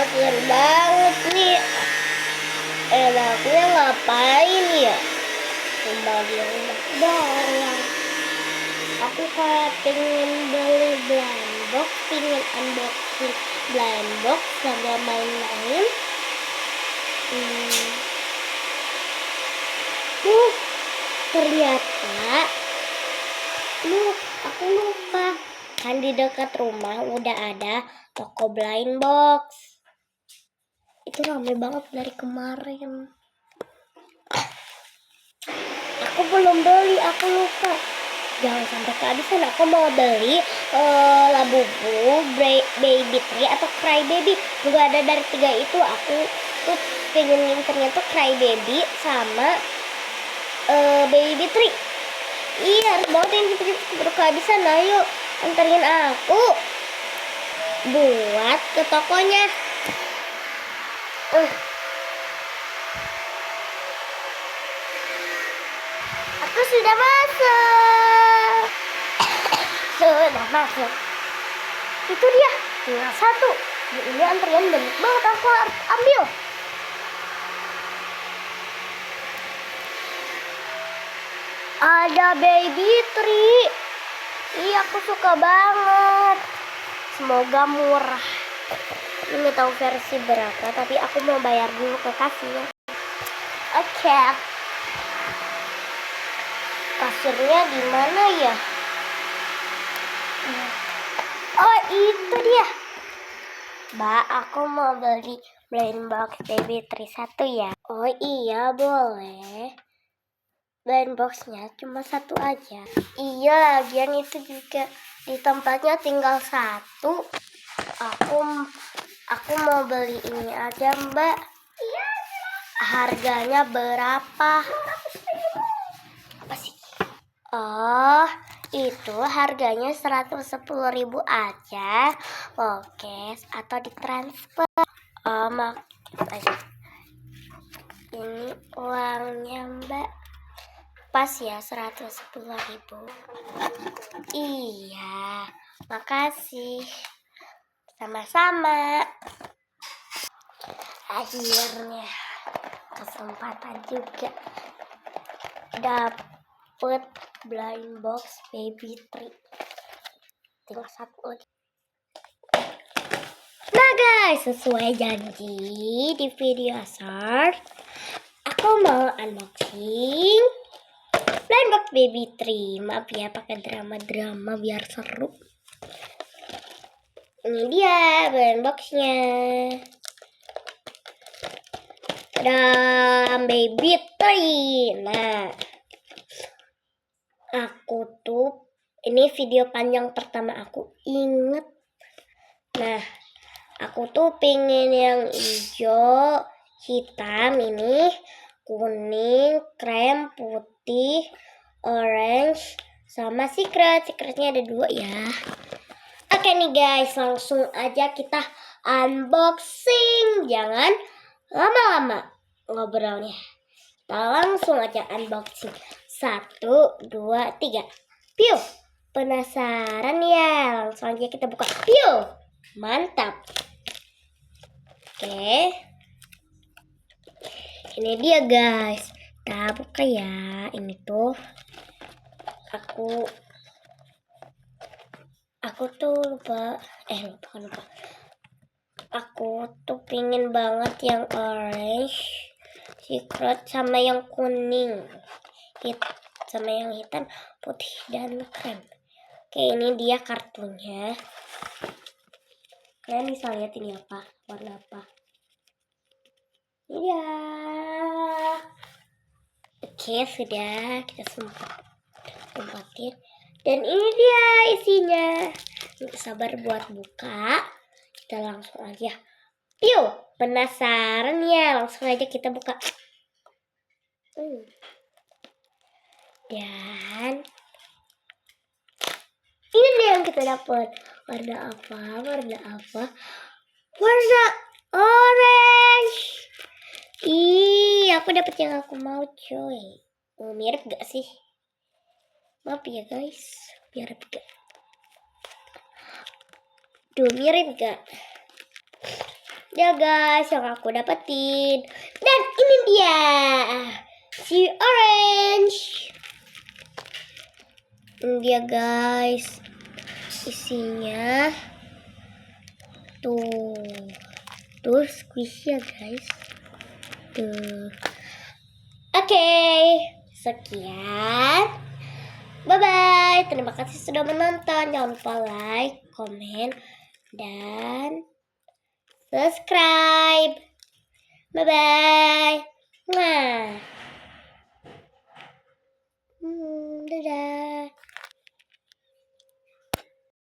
bosan banget nih. Enaknya ngapain ya? Cuma di rumah doang. Aku kayak pengen beli blind box, pengen unboxing blind box sambil main-main. Ternyata aku lupa kan di dekat rumah udah ada toko blind box. Itu ramai banget dari kemarin. Aku belum beli, aku lupa. Jangan sampai kehabisan. Aku mau beli Labubu, Baby Tree atau Cry Baby. Juga ada dari 3 itu. Aku tuh pengen ngincernya tuh Cry Baby sama Baby Tree. Iya, harus banget yang cepet-cepet kehabisan. Ayo, anterin aku buat ke tokonya. Aku sudah masuk. Itu dia, tinggal 1. Ini antrian banyak banget, aku harus ambil. Ada Baby Tree. Iya, aku suka banget. Semoga murah. Ini nggak tahu versi berapa, tapi aku mau bayar dulu ke kasir. Oke. Kasirnya di mana ya? Oh, itu dia. Mbak, aku mau beli blind box Baby Tree 1 ya. Oh iya, boleh. Blind boxnya cuma 1 aja. Iya, lagian itu juga di tempatnya tinggal 1. Aku mau beli ini aja, Mbak. Iya, harganya berapa? Apa sih? Oh, itu harganya 110.000 aja. Oke, atau ditransfer. Oh, ini uangnya, Mbak. Pas ya, 110.000. Iya, makasih. Sama-sama. Akhirnya kesempatan juga dapet blind box Baby Tree. Tinggal 1 lagi. Nah guys, sesuai janji di video short, aku mau unboxing blind box Baby Tree. Maaf ya pakai drama-drama biar seru. Ini dia blind boxnya. Dan Baby Tree. Nah, aku tuh ini video panjang pertama aku inget. Nah, aku tuh pengen yang hijau, hitam, ini kuning, krem, putih, orange, sama secretnya ada 2 ya. Oke nih guys, langsung aja kita unboxing. Jangan lama-lama ngobrolnya. Kita langsung aja unboxing. 1, 2, 3. Piu, penasaran ya? Langsung aja kita buka. Piu, mantap. Oke, ini dia guys. Kita buka ya. Ini tuh aku tuh lupa. Aku tuh pingin banget yang orange, secret, sama yang kuning, sama yang hitam, putih, dan krem. Oke, ini dia kartunya. Kalian bisa lihat ini apa, warna apa. Iya. Oke, sudah kita sempatin. Dan ini dia isinya. Nggak sabar buat buka. Kita langsung aja. Piu, penasaran ya? Langsung aja kita buka. Dan ini dia yang kita dapat. Warna apa? Warna orange. Ih, aku dapet yang aku mau, coy. Mirip gak sih? Maaf ya guys, mirip gak? Mirip gak? Ya guys, yang aku dapetin. Dan ini dia, si orange. Ini dia guys, isinya tuh squishy ya guys. Tuh. Oke, sekian. Bye-bye. Terima kasih sudah menonton. Jangan lupa like, komen, dan subscribe. Bye-bye. Dadah.